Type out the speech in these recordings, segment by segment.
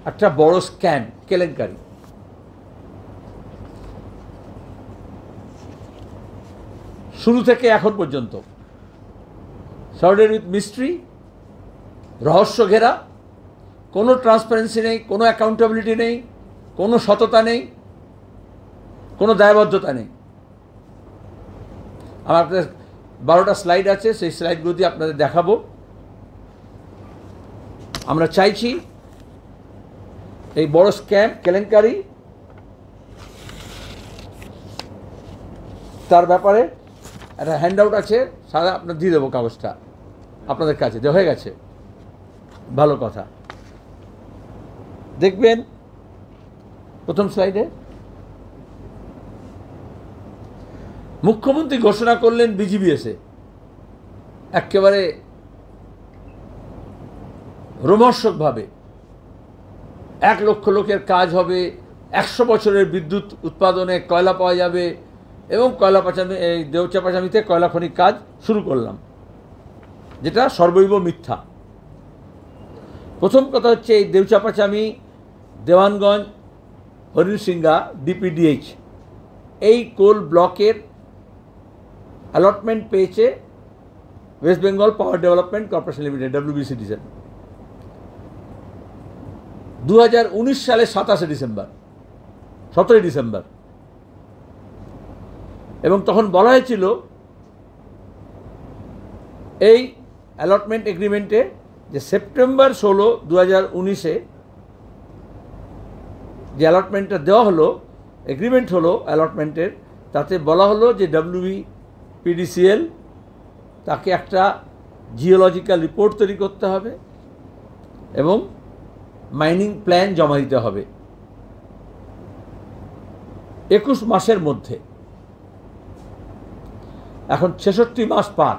একটা বড় স্ক্যাম, কেলেঙ্কারি। শুরু থেকে এখন পর্যন্ত সার্ভেড উইথ মিস্ট্রি, রহস্য ঘেরা, কোনো ট্রান্সপারেন্সি নেই, কোনো অ্যাকাউন্টেবিলিটি নেই, কোনো সততা নেই, কোনো দায়বদ্ধতা নেই। আমার আপনাদের 12টা স্লাইড আছে, সেই স্লাইডগুলো দিয়ে আপনাদের দেখাবো। আমরা চাইছি এই বড় স্ক্যাম, কেলেঙ্কারি, তার ব্যাপারে একটা হ্যান্ডআউট আছে, সারা আপনার দিয়ে দেবো, কাগজটা আপনাদের কাছে দেওয়া হয়ে গেছে। ভালো কথা, দেখবেন প্রথম স্লাইডে মুখ্যমন্ত্রী ঘোষণা করলেন বিজিবিএসে, একেবারে রোমহর্ষকভাবে 1 লক্ষ লোকের কাজ হবে, 100 বছরের বিদ্যুৎ উৎপাদনে কয়লা পাওয়া যাবে, এবং কয়লা পাচামি, এই দেউচা পাচামিতে কয়লা খনির কাজ শুরু করলাম, যেটা সর্বৈব মিথ্যা। প্রথম কথা হচ্ছে, এই দেউচা পাচামি, দেওয়ানগঞ্জ, হরিণশিঙ্গা, ডিপিডিএইচ, এই কোল ব্লকের অ্যালটমেন্ট পেয়েছে West Bengal power development corporation limited, WBCDCL, 2019 সালের 17 ডিসেম্বর, 17 ডিসেম্বর। এবং তখন বলা হয়েছিল এই অ্যালটমেন্ট এগ্রিমেন্টে যে সেপ্টেম্বর 16, 2019-এ যে অ্যালটমেন্টটা দেওয়া হলো, এগ্রিমেন্ট হলো অ্যালটমেন্টের, তাতে বলা হলো যে WBPDCL তাকে একটা জিওলজিক্যাল রিপোর্ট তৈরি করতে হবে এবং মাইনিং প্ল্যান জমা দিতে হবে 21 মাসের মধ্যে। এখন 66 মাস পার,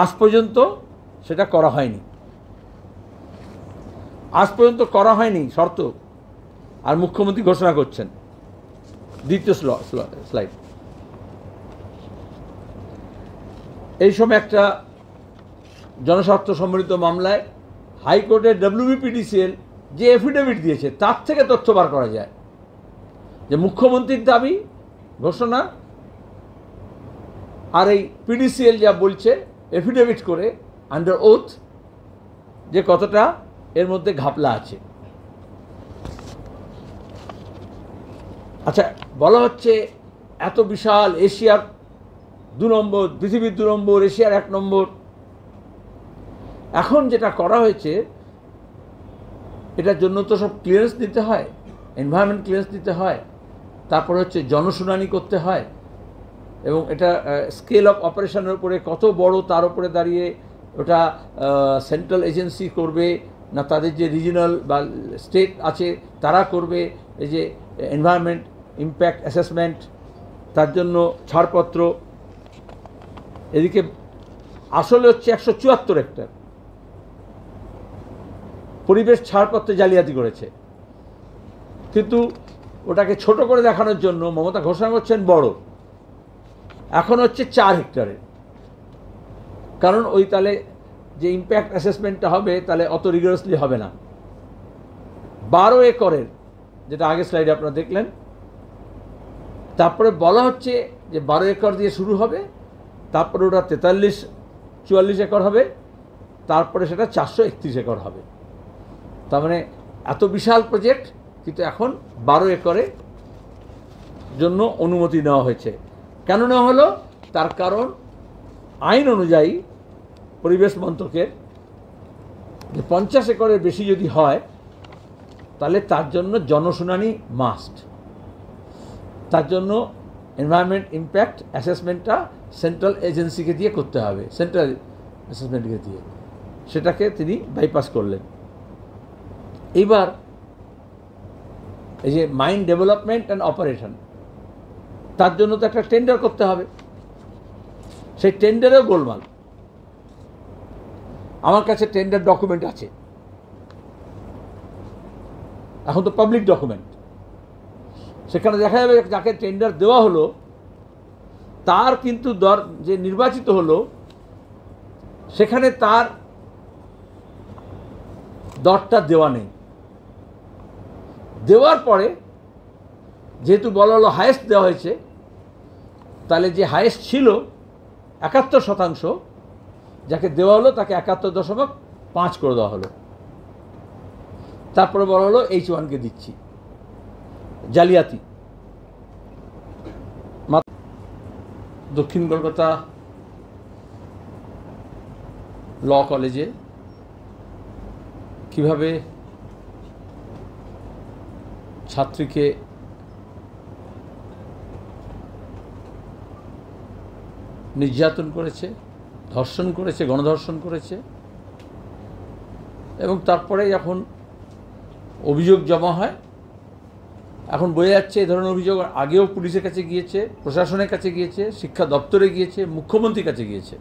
আজ পর্যন্ত সেটা করা হয়নি, আজ পর্যন্ত করা হয়নি শর্ত, আর মুখ্যমন্ত্রী ঘোষণা করছেন। দ্বিতীয় স্লাইড। এই সময় একটা জনস্বার্থ সম্বলিত মামলায় হাইকোর্টের WBPDCL যে এফিডেভিট দিয়েছে, তার থেকে তথ্য বার করা যায় যে মুখ্যমন্ত্রীর দাবি, ঘোষণা, আর এই PDCL যা বলছে এফিডেভিট করে আন্ডার ওথ, যে কতটা এর মধ্যে ঘাপলা আছে। আচ্ছা, বলা হচ্ছে এত বিশাল, এশিয়ার 2 নম্বর, পৃথিবীর 2 নম্বর, এশিয়ার 1 নম্বর। এখন যেটা করা হয়েছে, এটার জন্য তো সব ক্লিয়ারেন্স দিতে হয়, এনভায়রনমেন্ট ক্লিয়ারেন্স দিতে হয়, তারপর হচ্ছে জনশুনানি করতে হয়, এবং এটা স্কেল অফ অপারেশনের উপরে কত বড়, তার উপরে দাঁড়িয়ে ওটা সেন্ট্রাল এজেন্সি করবে না তাদের যে রিজিনাল বা স্টেট আছে তারা করবে। এই যে এনভায়রনমেন্ট ইম্প্যাক্ট অ্যাসেসমেন্ট, তার জন্য ছাড়পত্র, এদিকে আসলে হচ্ছে 174 হেক্টর পরিবেশ ছাড়পত্রে জালিয়াতি করেছে, কিন্তু ওটাকে ছোট করে দেখানোর জন্য মমতা ঘোষণা করছেন বড়, এখন হচ্ছে 4 হেক্টরের। কারণ ওই তাহলে যে ইম্প্যাক্ট অ্যাসেসমেন্টটা হবে তাহলে অত রিগারাসলি হবে না। 12 একরের, যেটা আগের স্লাইডে আপনারা দেখলেন, তারপরে বলা হচ্ছে যে 12 একর দিয়ে শুরু হবে, তারপরে ওটা 43-44 একর হবে, তারপরে সেটা 431 একর হবে। তার মানে এত বিশাল প্রজেক্ট, কিন্তু এখন 12 একরে জন্য অনুমতি নেওয়া হয়েছে। কেন নেওয়া হলো? তার কারণ আইন অনুযায়ী পরিবেশ মন্ত্রকের যে 50 একরের বেশি যদি হয় তাহলে তার জন্য জনশুনানি মাস্ট, তার জন্য এনভায়রনমেন্ট ইম্প্যাক্ট অ্যাসেসমেন্টটা সেন্ট্রাল এজেন্সিকে দিয়ে করতে হবে, সেন্ট্রাল অ্যাসেসমেন্টকে দিয়ে। সেটাকে তিনি বাইপাস করলেন। এইবার এই যে মাইন ডেভেলপমেন্ট অ্যান্ড অপারেশন, তার জন্য তো একটা টেন্ডার করতে হবে, সেই টেন্ডারেও গোলমাল। আমার কাছে টেন্ডার ডকুমেন্ট আছে, এখন তো পাবলিক ডকুমেন্ট। সেখানে দেখা যাবে যাকে টেন্ডার দেওয়া হলো তার কিন্তু দর, যে নির্বাচিত হলো সেখানে তার দরটা দেওয়া নেই, দেওয়ার পরে যেহেতু বলা হলো হায়েস্ট দেওয়া হয়েছে, তাহলে যে হায়েস্ট ছিল 71%, যাকে দেওয়া হলো তাকে 71.5 করে দেওয়া হলো। তারপরে বলা হলো H1কে দিচ্ছি। জালিয়াতি। দক্ষিণ কলকাতা ল কলেজে কিভাবে ছাত্রীকে নির্যাতন করেছে, ধর্ষণ করেছে, গণধর্ষণ করেছে, এবং তারপরে যখন অভিযোগ জমা হয়, এখন বোঝা যাচ্ছে এই ধরনের অভিযোগ আগেও পুলিশের কাছে গিয়েছে, প্রশাসনের কাছে গিয়েছে, শিক্ষা দপ্তরে গিয়েছে, মুখ্যমন্ত্রীর কাছে গিয়েছে,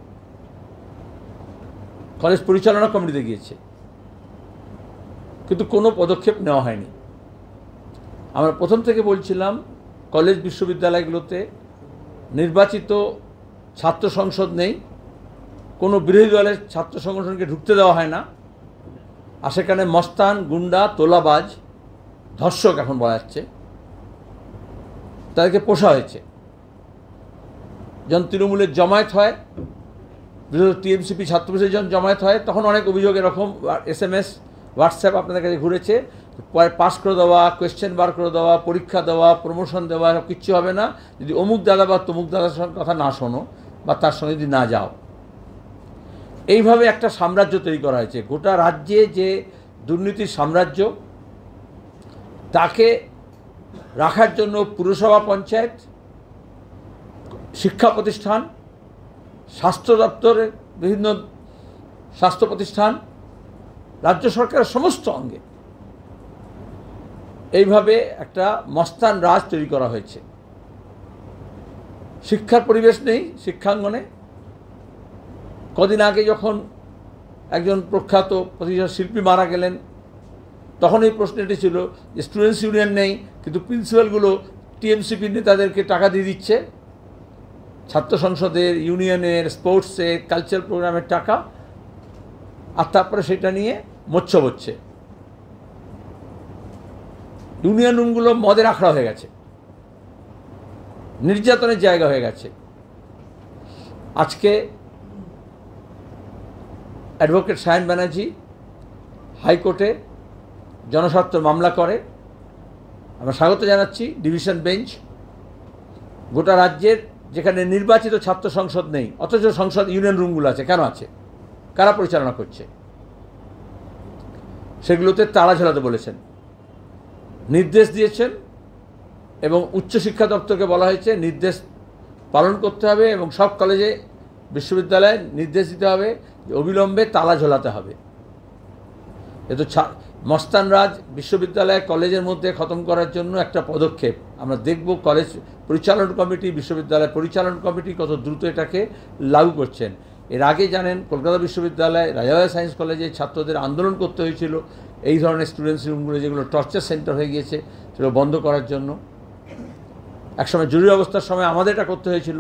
কলেজ পরিচালনা কমিটিতে গিয়েছে, কিন্তু কোনো পদক্ষেপ নেওয়া হয়নি। আমরা প্রথম থেকে বলছিলাম কলেজ বিশ্ববিদ্যালয়গুলোতে নির্বাচিত ছাত্র সংসদ নেই, কোনো বিরোধী দলের ছাত্র সংগঠনকে ঢুকতে দেওয়া হয় না, আর সেখানে মস্তান, গুন্ডা, তোলাবাজ, ধর্ষক এখন বলা যাচ্ছে, তাদেরকে পোষা হয়েছে। যখন তৃণমূলের জমায়েত হয়, বিশেষ টিএমসিপি ছাত্রপরিষদের যখন জমায়েত হয়, তখন অনেক অভিযোগ এরকম SMS, হোয়াটসঅ্যাপ আপনাদের কাছে ঘুরেছে, পাস করে দেওয়া, কোয়েশ্চেন বার করে দেওয়া, পরীক্ষা দেওয়া, প্রমোশন দেওয়া, সব কিচ্ছু হবে না যদি অমুক দাদা বা তমুক দাদার কথা না শোনো বা তার সঙ্গে যদি না যাও। এইভাবে একটা সাম্রাজ্য তৈরি করা হয়েছে। গোটা রাজ্যে যে দুর্নীতির সাম্রাজ্য, তাকে রাখার জন্য পুরসভা, পঞ্চায়েত, শিক্ষা প্রতিষ্ঠান, স্বাস্থ্য দপ্তরের বিভিন্ন স্বাস্থ্য প্রতিষ্ঠান, রাজ্য সরকারের সমস্ত অঙ্গে এইভাবে একটা মস্তান রাজ তৈরি করা হয়েছে। শিক্ষার পরিবেশ নেই শিক্ষাঙ্গনে। কদিন আগে যখন একজন প্রখ্যাত প্রতিষ্ঠা শিল্পী মারা গেলেন, তখন এই প্রশ্নটি ছিল যে স্টুডেন্টস ইউনিয়ন নেই, কিন্তু প্রিন্সিপালগুলো টিএমসিপি নেতাদেরকে টাকা দিয়ে দিচ্ছে, ছাত্র সংসদের, ইউনিয়নের, স্পোর্টসের, কালচারাল প্রোগ্রামের টাকা, আর তারপরে সেটা নিয়ে মোচ্ছব হচ্ছে। ইউনিয়ন রুমগুলো মদের আখড়া হয়ে গেছে, নির্যাতনের জায়গা হয়ে গেছে। আজকে অ্যাডভোকেট সায়ন ব্যানার্জি হাইকোর্টে জনস্বার্থ মামলা করে, আমরা স্বাগত জানাচ্ছি। ডিভিশন বেঞ্চ গোটা রাজ্যের যেখানে নির্বাচিত ছাত্র সংসদ নেই, অথচ সংসদ ইউনিয়ন রুমগুলো আছে, কেন আছে, কারা পরিচালনা করছে, সেগুলোতে তালা ঝোলাতে বলেছেন, নির্দেশ দিয়েছেন, এবং উচ্চশিক্ষা দপ্তরকে বলা হয়েছে নির্দেশ পালন করতে হবে এবং সব কলেজে, বিশ্ববিদ্যালয়ে নির্দেশ দিতে হবে যে অবিলম্বে তালা ঝোলাতে হবে। এ তো মস্তান রাজ বিশ্ববিদ্যালয়, কলেজের মধ্যে খতম করার জন্য একটা পদক্ষেপ। আমরা দেখব কলেজ পরিচালন কমিটি, বিশ্ববিদ্যালয় পরিচালন কমিটি কত দ্রুত এটাকে লাগু করছেন। এর আগে জানেন কলকাতা বিশ্ববিদ্যালয়, রাজাবাই সায়েন্স কলেজে ছাত্রদের আন্দোলন করতে হয়েছিল এই ধরনের স্টুডেন্টস রুমগুলো, যেগুলো টর্চার সেন্টার হয়ে গিয়েছে, সেগুলো বন্ধ করার জন্য। একসময় জরুরি অবস্থার সময় আমাদের এটা করতে হয়েছিল,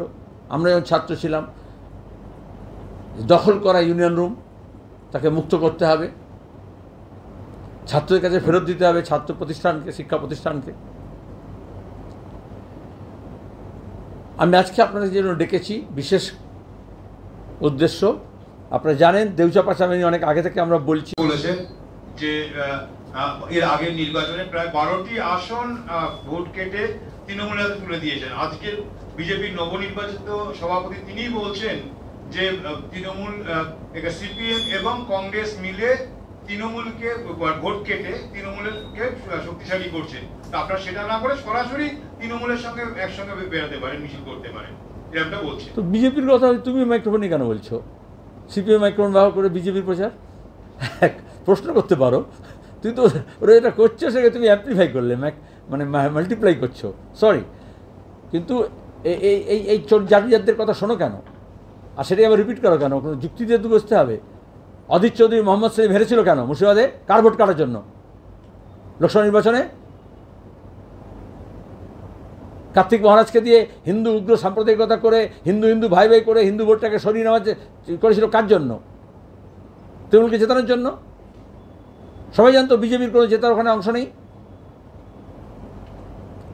আমরা যখন ছাত্র ছিলাম। দখল করা ইউনিয়ন রুম, তাকে মুক্ত করতে হবে, ছাত্রদের কাছে ফেরত দিতে হবে, ছাত্র প্রতিষ্ঠানকে, শিক্ষা প্রতিষ্ঠানকে। আমি আজকে আপনাদের জন্য ডেকেছি বিশেষ উদ্দেশ্য। আপনারা জানেন দেউচা পাচামিনী অনেক আগে থেকে আমরা বলছি, বলেছেন যে এর আগের নির্বাচনে প্রায় 12টি আসন ভোট কেটে তৃণমূল হাতে তুলে দিয়েছেন। আজকে বিজেপির নবনির্বাচিত সভাপতি তিনি বলছেন যে তৃণমূল, সিপিএম এবং কংগ্রেস মিলে তৃণমূলকে ভোট কেটে তৃণমূলকে শক্তিশালী করছে। আপনারা সেটা না করে সরাসরি তৃণমূলের সঙ্গে একসঙ্গে বেরোতে পারেন, মিছিল করতে পারেন, এরকমটা বলছে। তো বিজেপির কথা তুমি মাইক্রোফোনে কেন বলছো? সিপিএম মাইক্রোফোন ব্যবহার করে বিজেপির প্রচার প্রশ্ন করতে পারো। তুই তো ওরা যেটা করছো সেটা তুমি অ্যাম্প্লিফাই করলে, মানে মাল্টিপ্লাই করছো। সরি, কিন্তু এই এই এই জাতিদের কথা শোনো কেন, আর সেটাই আবার রিপিট করো কেন? কোনো যুক্তি দিয়ে তো বসতে হবে। অধীর চৌধুরী, মোহাম্মদ সেলিম হেরেছিল কেন মুর্শিদাবাদে? কার ভোট কাটার জন্য? লোকসভা নির্বাচনে কার্তিক মহারাজকে দিয়ে হিন্দু উগ্র সাম্প্রদায়িকতা করে, হিন্দু হিন্দু ভাই ভাই করে হিন্দু ভোটটাকে সরিয়ে নেওয়া করেছিল কার জন্য? তৃণমূলকে জেতানোর জন্য। সবাই জানতো বিজেপির কোনো জেতার ওখানে অংশ নেই।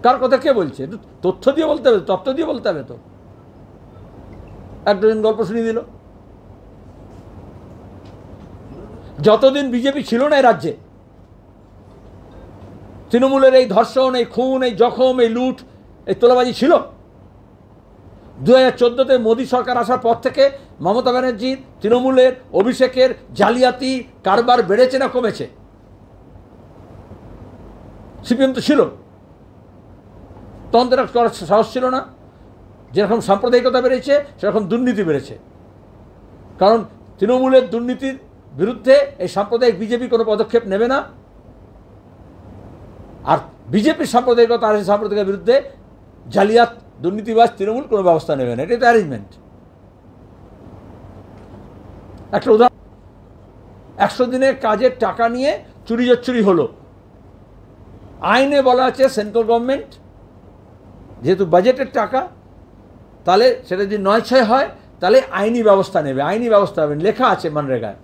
কার কথা কে বলছে? একটু তথ্য দিয়ে বলতে হবে, তত্ত্ব দিয়ে বলতে হবে। তো এক ডজন গল্প শুনিয়ে দিল। যতদিন বিজেপি ছিল না এই রাজ্যে, তৃণমূলের এই ধর্ষণ, এই খুন, এই জখম, এই লুট, এই তোলাবাজি ছিল? 2014-তে মোদী সরকার আসার পর থেকে মমতা ব্যানার্জির, তৃণমূলের, অভিষেকের জালিয়াতি কারবার বেড়েছে না কমেছে? সিপিএম তো ছিল, তখন তারা করার সাহস ছিল না। যেরকম সাম্প্রদায়িকতা বেড়েছে সেরকম দুর্নীতি বেড়েছে। কারণ তৃণমূলের দুর্নীতির বিরুদ্ধে এই সাম্প্রদায়িক বিজেপি কোনো পদক্ষেপ নেবে না, আর বিজেপির সাম্প্রদায়িকতা আর সাম্প্রদায়িকের বিরুদ্ধে জালিয়াত দুর্নীতিবাজ তৃণমূল কোনো ব্যবস্থা নেবে না। এটাই তো অ্যারেঞ্জমেন্ট। একটা উদাহরণ, 100 দিনের কাজের টাকা নিয়ে চুরি জচ্চুরি হলো। আইনে বলা আছে সেন্ট্রাল গভর্নমেন্ট যেহেতু বাজেটের টাকা, তাহলে সেটা যদি 9/6 হয় তাহলে আইনি ব্যবস্থা নেবে, আইনি ব্যবস্থা হবে। লেখা আছে মনরেগায়,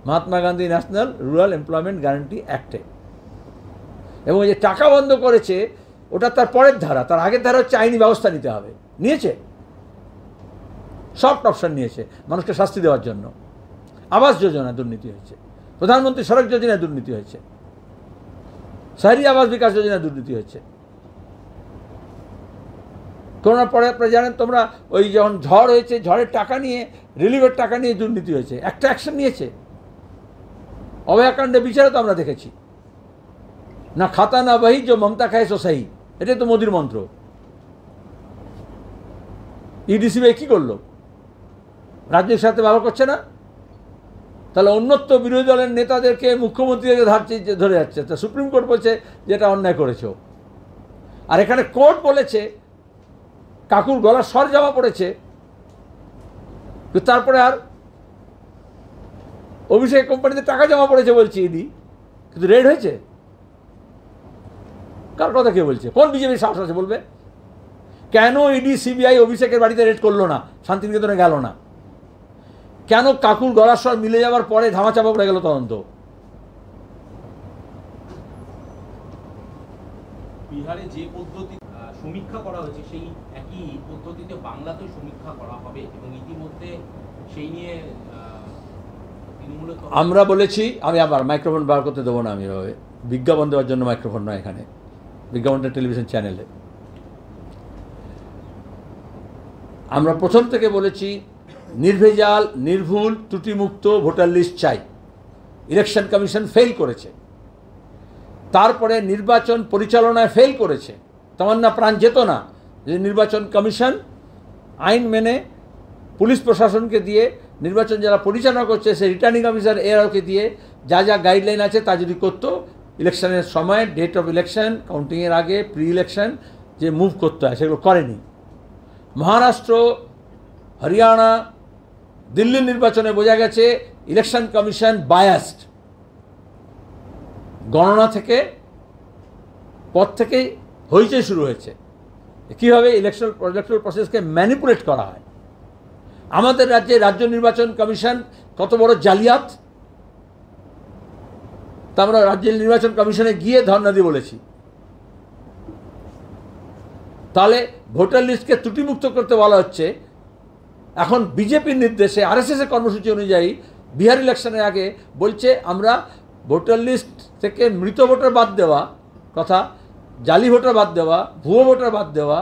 Mahatma Gandhi national rural employment guarantee অ্যাক্টে। এবং যে টাকা বন্ধ করেছে ওটা তার পরের ধারা, তার আগের ধারা হচ্ছে আইনি ব্যবস্থা নিতে হবে। নিয়েছে, সফট অপশন নিয়েছে মানুষকে শাস্তি দেওয়ার জন্য। আবাস যোজনা দুর্নীতি হয়েছে, প্রধানমন্ত্রী সড়ক যোজনায় দুর্নীতি হয়েছে, শহরি আবাস বিকাশ যোজনায় দুর্নীতি হয়েছে। করোনার পরে আপনারা জানেন, তোমরা ওই যখন ঝড় হয়েছে, ঝড়ের টাকা নিয়ে, রিলিফের টাকা নিয়ে দুর্নীতি হয়েছে। একটা অ্যাকশন নিয়েছে? অভয়াকাণ্ডে বিচারে তো আমরা দেখেছি, না খাতা না বহি, যে মমতা খায় সো সহি, এটাই তো মোদির মন্ত্র। ইডিসিবিআই কি করলো? রাজ্যের সাথে ব্যবহার করছে না? তাহলে অন্যত্র বিরোধী দলের নেতাদেরকে, মুখ্যমন্ত্রীকে ধরে যাচ্ছে। তা সুপ্রিম কোর্ট বলছে যেটা অন্যায় করেছো। আর এখানে কোর্ট বলেছে কাকুর গলার স্বর জমা পড়েছে, তারপরে আর অভিষেক কোম্পানিতে টাকা জমা পড়েছে বলছে ইডি, কিন্তু রেড হয়েছে। কার কথা কে বলছে? কোন বিজেপির সাহস আছে বলবে? কেন ইডি সিবিআই অভিষেকের বাড়িতে রেড করলো না, শান্তিনিকেতনে গেল না? কেন কাকুর গলার স্বর মিলে যাওয়ার পরে ধামাচাপা পড়ে গেল তদন্ত? বিহারে যে পদ্ধতি সমীক্ষা করা হয়েছে সেই একই পদ্ধতিতে বাংলাতেও সমীক্ষা করা হবে এবং ইতিমধ্যে সেই নিয়ে আমরা বলেছি, আমি আবার মাইক্রোফোন বার করতে দেবো না, আমি এভাবে বিজ্ঞাপন দেওয়ার জন্য মাইক্রোফোন নয়, এখানে বিজ্ঞাপনটা টেলিভিশন চ্যানেলে। আমরা প্রথম থেকে বলেছি নির্ভেজাল, নির্ভুল, ত্রুটিমুক্ত ভোটার লিস্ট চাই। ইলেকশন কমিশন ফেল করেছে, তারপরে নির্বাচন পরিচালনায় ফেল করেছে। তামান্না প্রাণ যেত না যে নির্বাচন কমিশন আইন মেনে পুলিশ প্রশাসনকে দিয়ে, নির্বাচন যারা পরিচালনা করছে সেই রিটার্নিং অফিসার এরাওকে দিয়ে যা যা গাইডলাইন আছে তা যদি করতো, ইলেকশনের সময়, ডেট অফ ইলেকশন, কাউন্টিংয়ের আগে, প্রি ইলেকশন যে মুভ করতে হয় সেগুলো করেনি। মহারাষ্ট্র, হরিয়ানা, দিল্লির নির্বাচনে বোঝা গেছে ইলেকশন কমিশন বায়াসড। গণনা থেকে পর থেকেই হইচই শুরু হয়েছে কীভাবে ইলেকট্রাল প্রসেসকে ম্যানিপুলেট করা হয়। আমাদের রাজ্যে রাজ্য নির্বাচন কমিশন কত বড় জালিয়াত, তা আমরা রাজ্যের নির্বাচন কমিশনে গিয়ে ধর্ণা দিয়ে বলেছি। তাহলে ভোটার লিস্টকে ত্রুটিমুক্ত করতে বলা হচ্ছে। এখন বিজেপির নির্দেশে, আরএসএসের কর্মসূচি অনুযায়ী বিহার ইলেকশনের আগে বলছে আমরা ভোটার লিস্ট থেকে মৃত ভোটার বাদ দেওয়া কথা, জালি ভোটার বাদ দেওয়া, ভুয়ো ভোটার বাদ দেওয়া,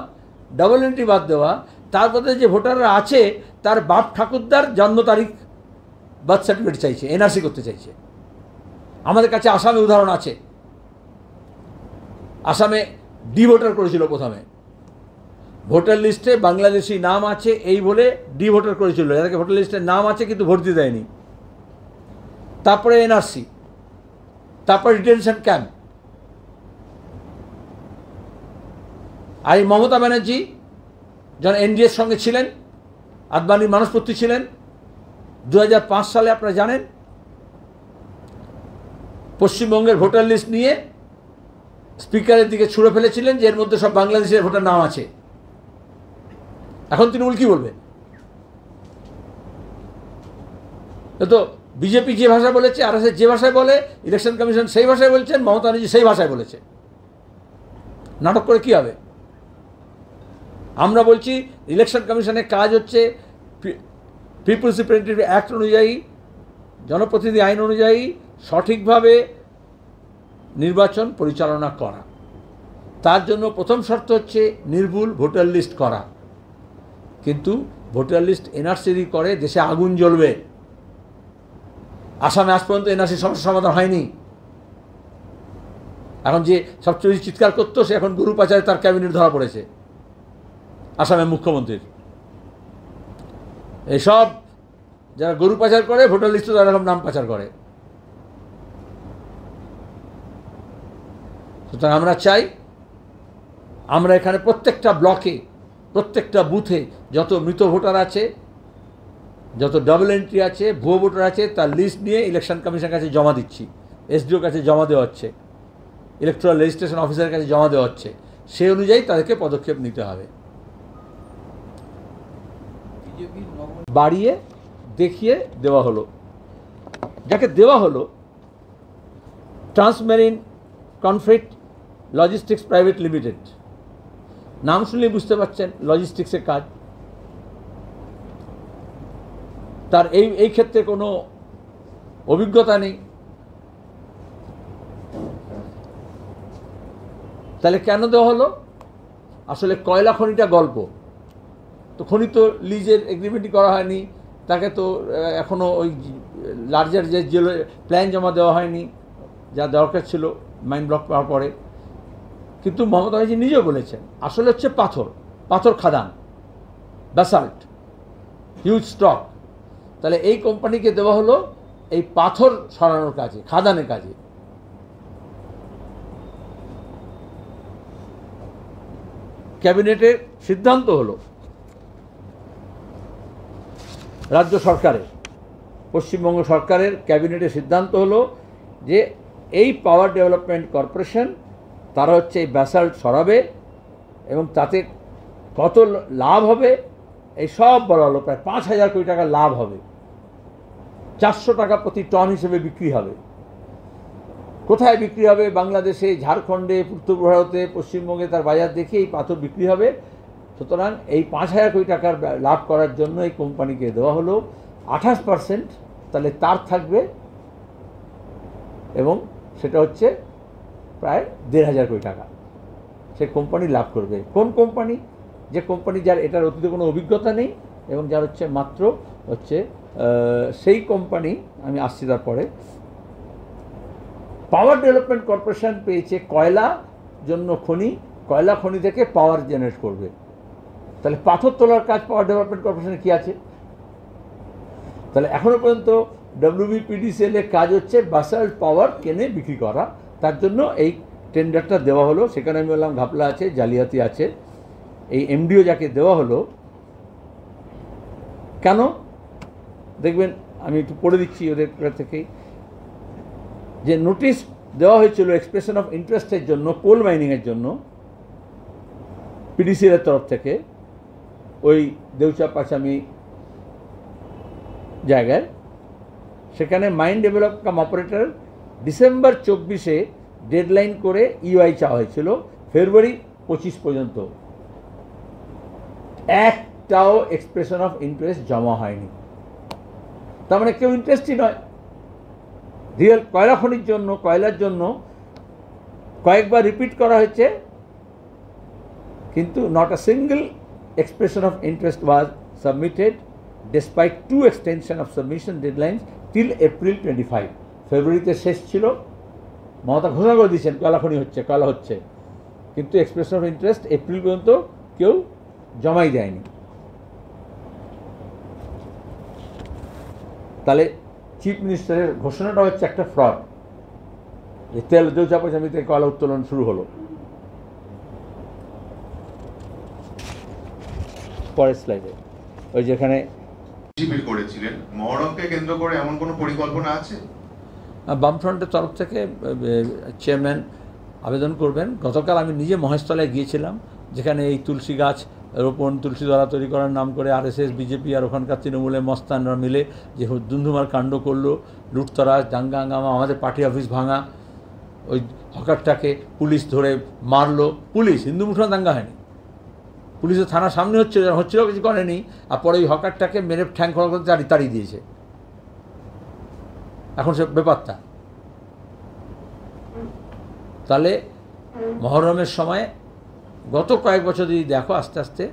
ডাবল এন্ট্রি বাদ দেওয়া, তার মধ্যে যে ভোটাররা আছে তার বাপ ঠাকুরদার জন্ম তারিখ, বার্থ সার্টিফিকেট চাইছে, এনআরসি করতে চাইছে। আমাদের কাছে আসামে উদাহরণ আছে। আসামে ডি ভোটার করেছিল প্রথমে, ভোটার লিস্টে বাংলাদেশি নাম আছে এই বলে ডি ভোটার করেছিল, যাদেরকে ভোটার লিস্টে নাম আছে কিন্তু ভোট দিতে দেয়নি। তারপরে এনআরসি, তারপরে ডিটেনশন ক্যাম্প। আর এই মমতা ব্যানার্জি যখন এনডিএর সঙ্গে ছিলেন, আদবানির মানসপত্রী ছিলেন, 2005 সালে আপনারা জানেন পশ্চিমবঙ্গের ভোটার লিস্ট নিয়ে স্পিকারের দিকে ছুঁড়ে ফেলেছিলেন যে এর মধ্যে সব বাংলাদেশের ভোটার নাম আছে। এখন তৃণমূল কি বলবে? তো বিজেপি যে ভাষা বলেছে, আরএসএস যে ভাষায় বলে, ইলেকশন কমিশন সেই ভাষায় বলছেন, মমতা ব্যানার্জি সেই ভাষায় বলেছে। নাটক করে কী হবে? আমরা বলছি ইলেকশন কমিশনের কাজ হচ্ছে পিপলস রিপ্রেজেন্টেটিভ অ্যাক্ট অনুযায়ী, জনপ্রতিনিধি আইন অনুযায়ী সঠিকভাবে নির্বাচন পরিচালনা করা। তার জন্য প্রথম শর্ত হচ্ছে নির্ভুল ভোটার লিস্ট করা। কিন্তু ভোটার লিস্ট এনআরসি করে দেশে আগুন জ্বলবে। আসামে আজ পর্যন্ত এনআরসি সমস্যার সমাধান হয়নি। এখন যে সবচেয়ে বেশি চিৎকার করতো সে এখন গরু পাচারে তার ক্যাবিনেট ধরা পড়েছে আসামের মুখ্যমন্ত্রীর। এইসব যারা গরু পাচার করে ভোটার লিস্টে তারা এরকম নাম পাচার করে। সুতরাং আমরা চাই আমরা এখানে প্রত্যেকটা ব্লকে, প্রত্যেকটা বুথে যত মৃত ভোটার আছে, যত ডাবল এন্ট্রি আছে, ভুয়ো ভোটার আছে, তার লিস্ট নিয়ে ইলেকশন কমিশনের কাছে জমা দিচ্ছি, এসডিওর কাছে জমা দেওয়া হচ্ছে, ইলেকট্রাল রেজিস্ট্রেশন অফিসারের কাছে জমা দেওয়া হচ্ছে। সেই অনুযায়ী তাদেরকে পদক্ষেপ নিতে হবে। বাড়িয়ে দেখিয়ে দেওয়া হলো, যাকে দেওয়া হলো ট্রান্সমেরিন কনফ্লিক্ট লজিস্টিক্স প্রাইভেট লিমিটেড। নাম শুনলেই বুঝতে পারছেন লজিস্টিক্সের কাজ। তার এই ক্ষেত্রে কোনো অভিজ্ঞতা নেই। তাহলে কেন দেওয়া হলো? আসলে কয়লা খনিটা গল্প, তো খনি তো লিজের এগ্রিমেন্টই করা হয়নি, তাকে তো এখনও ওই লার্জার যে প্ল্যান জমা দেওয়া হয়নি যা দরকার ছিল মাইন ব্লক পাওয়ার পরে। কিন্তু মমতা ব্যানার্জি নিজেও বলেছেন আসলে হচ্ছে পাথর খাদান, ব্যাসাল্ট, হিউজ স্টক। তাহলে এই কোম্পানিকে দেওয়া হলো এই পাথর সরানোর কাজে, খাদানের কাজে। ক্যাবিনেটের সিদ্ধান্ত হলো, রাজ্য সরকারের, পশ্চিমবঙ্গ সরকারের ক্যাবিনেটের সিদ্ধান্ত হলো যে এই পাওয়ার ডেভেলপমেন্ট কর্পোরেশন তারা হচ্ছে এই ব্যাসাল্ট সরাবে এবং তাতে কত লাভ হবে এই সব বলা হলো। প্রায় 5,000 কোটি টাকা লাভ হবে, 400 টাকা প্রতি টন হিসেবে বিক্রি হবে। কোথায় বিক্রি হবে? বাংলাদেশে, ঝাড়খণ্ডে, পূর্ব ভারতে, পশ্চিমবঙ্গে তার বাজার দেখে এই পাথর বিক্রি হবে। সুতরাং এই 5,000 কোটি টাকার লাভ করার জন্য এই কোম্পানিকে দেওয়া হলো 28%। তাহলে তার থাকবে এবং সেটা হচ্ছে প্রায় 1,500 কোটি টাকা সে কোম্পানি লাভ করবে। কোন কোম্পানি? যে কোম্পানি যার এটার অতীতে কোনো অভিজ্ঞতা নেই এবং যার হচ্ছে মাত্র হচ্ছে সেই কোম্পানি, আমি আসছি তারপরে। পাওয়ার ডেভেলপমেন্ট কর্পোরেশন পেয়েছে কয়লা জন্য খনি, কয়লা খনি থেকে পাওয়ার জেনারেট করবে। তাহলে পাথর তোলার কাজ পাওয়ার ডেভেলপমেন্ট কর্পোরেশনে কী আছে? তাহলে এখনও পর্যন্ত WBPDCL-এর কাজ হচ্ছে ব্যাসাল্ট পাওয়ার কেনে বিক্রি করা। তার জন্য এই টেন্ডারটা দেওয়া হলো। সেখানে আমি বললাম ঘাপলা আছে, জালিয়াতি আছে। এই এমডিও যাকে দেওয়া হলো কেন দেখবেন, আমি একটু পড়ে দিচ্ছি ওদের থেকেই, যে নোটিশ দেওয়া হয়েছিল এক্সপ্রেশন অফ ইন্টারেস্টের জন্য কোল মাইনিংয়ের জন্য PDCL-এর তরফ থেকে ওই দেউচা পাচামি জায়গায়। সেখানে mine develop cum operator December 24-এ ডেডলাইন করে ইউআই চাওয়া হয়েছিল, ফেব্রুয়ারি 25 পর্যন্ত একটাও এক্সপ্রেশন অফ ইন্টারেস্ট জমা হয়নি। তার মানে কেউ ইন্টারেস্টই নয়। রিয়েল কয়লা খনির জন্য, কয়লার জন্য কয়েকবার রিপিট করা হয়েছে, কিন্তু not a single expression of interest was submitted despite 2 extension of submission deadlines till April 25. ফেব্রুয়ারিতে শেষ ছিল, মমতা ঘোষণা করে দিয়েছেন কয়লা খনি হচ্ছে, কয়লা হচ্ছে, কিন্তু এক্সপ্রেশন অফ ইন্টারেস্ট এপ্রিল পর্যন্ত কেউ জমাই দেয়নি। তাহলে চিফ মিনিস্টারের ঘোষণাটা হচ্ছে একটা ফ্রড। তেল দেউচাপাচামিতে কয়লা উত্তোলন শুরু হলো। পরের স্লাইডে ওই যেখানে করেছিলেন, মহরমকে কেন্দ্র করে এমন কোনো পরিকল্পনা আছে? বামফ্রন্টের তরফ থেকে চেয়ারম্যান আবেদন করবেন। গতকাল আমি নিজে মহেশতলায় গিয়েছিলাম, যেখানে এই তুলসী গাছ রোপণ, তুলসী দলা তৈরি করার নাম করে RSS, বিজেপি আর ওখানকার তৃণমূলের মস্তানরা মিলে যে ধুন্ধুমার কাণ্ড করলো, লুটতরাজ, দাঙ্গা হাঙ্গামা, আমাদের পার্টি অফিস ভাঙা, ওই হকারটাকে পুলিশ ধরে মারলো, পুলিশ, হিন্দু মুসলমান দাঙ্গা হয়নি, পুলিশের থানার সামনে হচ্ছিল, কিছু করেনি, আর পরে ওই হকারটাকে মেরে ঠ্যাং খোলা করে তাড়িয়ে দিয়েছে, এখন সে বেপাত্তা। তাহলে মহরমের সময় গত কয়েক বছর যদি দেখো, আস্তে আস্তে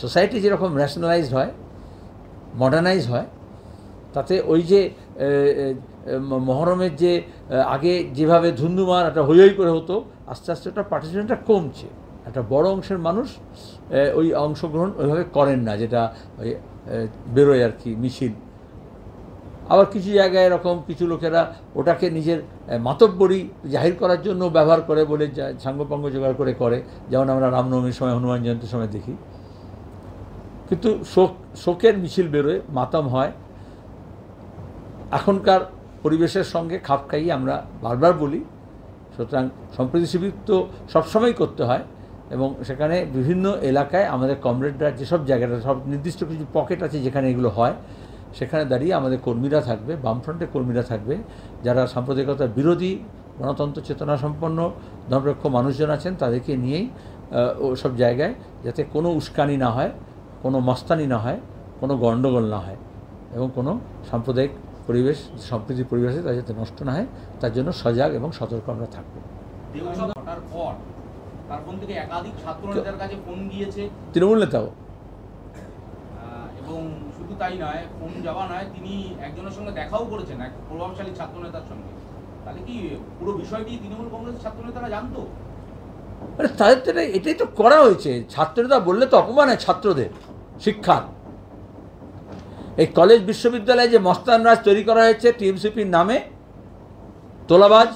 সোসাইটি যেরকম ন্যাশনালাইজড হয়, মডার্নাইজ হয়, তাতে ওই যে মহরমের যে আগে যেভাবে ধুন্ধুমার একটা হই করে হতো, আস্তে আস্তে ওটা পার্টিসিপেশনটা কমছে। একটা বড় অংশের মানুষ ওই অংশগ্রহণ ওইভাবে করেন না, যেটা ওই বেরোয় আর কি মিছিল। আবার কিছু জায়গায় এরকম কিছু লোকেরা ওটাকে নিজের মাতব্বরি জাহির করার জন্য ব্যবহার করে বলে সাঙ্গপাঙ্গ জোগাড় করে, যেমন আমরা রামনবমীর সময়, হনুমান জয়ন্তীর সময় দেখি। কিন্তু শোকের মিছিল বেরোয়, মাতম হয়। এখনকার পরিবেশের সঙ্গে খাপ খাইয়ে আমরা বারবার বলি, সুতরাং সম্প্রীতি শিবির তো সবসময় করতে হয়, এবং সেখানে বিভিন্ন এলাকায় আমাদের কমরেডরা যেসব জায়গাটা, সব নির্দিষ্ট কিছু পকেট আছে যেখানে এগুলো হয়, সেখানে দাঁড়িয়ে আমাদের কর্মীরা থাকবে, বামফ্রন্টের কর্মীরা থাকবে, যারা সাম্প্রদায়িকতা বিরোধী, গণতন্ত্র চেতনা সম্পন্ন ধর্মনিরপেক্ষ মানুষজন আছেন, তাদেরকে নিয়েই ওসব জায়গায় যাতে কোনো উস্কানি না হয়, কোনো মস্তানি না হয়, কোনো গণ্ডগোল না হয়, এবং কোনো সাম্প্রদায়িক পরিবেশ, সম্প্রীতির পরিবেশে তা যাতে নষ্ট না হয়, তার জন্য সজাগ এবং সতর্ক আমরা থাকবো। তৃণমূল নেতাও, এবং শুধু তাই নয়, ফোন যাওয়া নয়, তিনি একজনের সঙ্গে দেখাও করেছেন, এক প্রভাবশালী ছাত্র নেতার সঙ্গে। তাহলে কি পুরো বিষয়টি তৃণমূল কংগ্রেসের ছাত্র নেতারা জানতো? মানে তাদের তো এটাই তো করা হয়েছে। ছাত্র নেতা বললে তো অপমান হয় ছাত্রদের শিক্ষার। এই কলেজ বিশ্ববিদ্যালয়ে যে মস্তান রাজ তৈরি করা হয়েছে টিএমসিপির নামে, তোলাবাজ,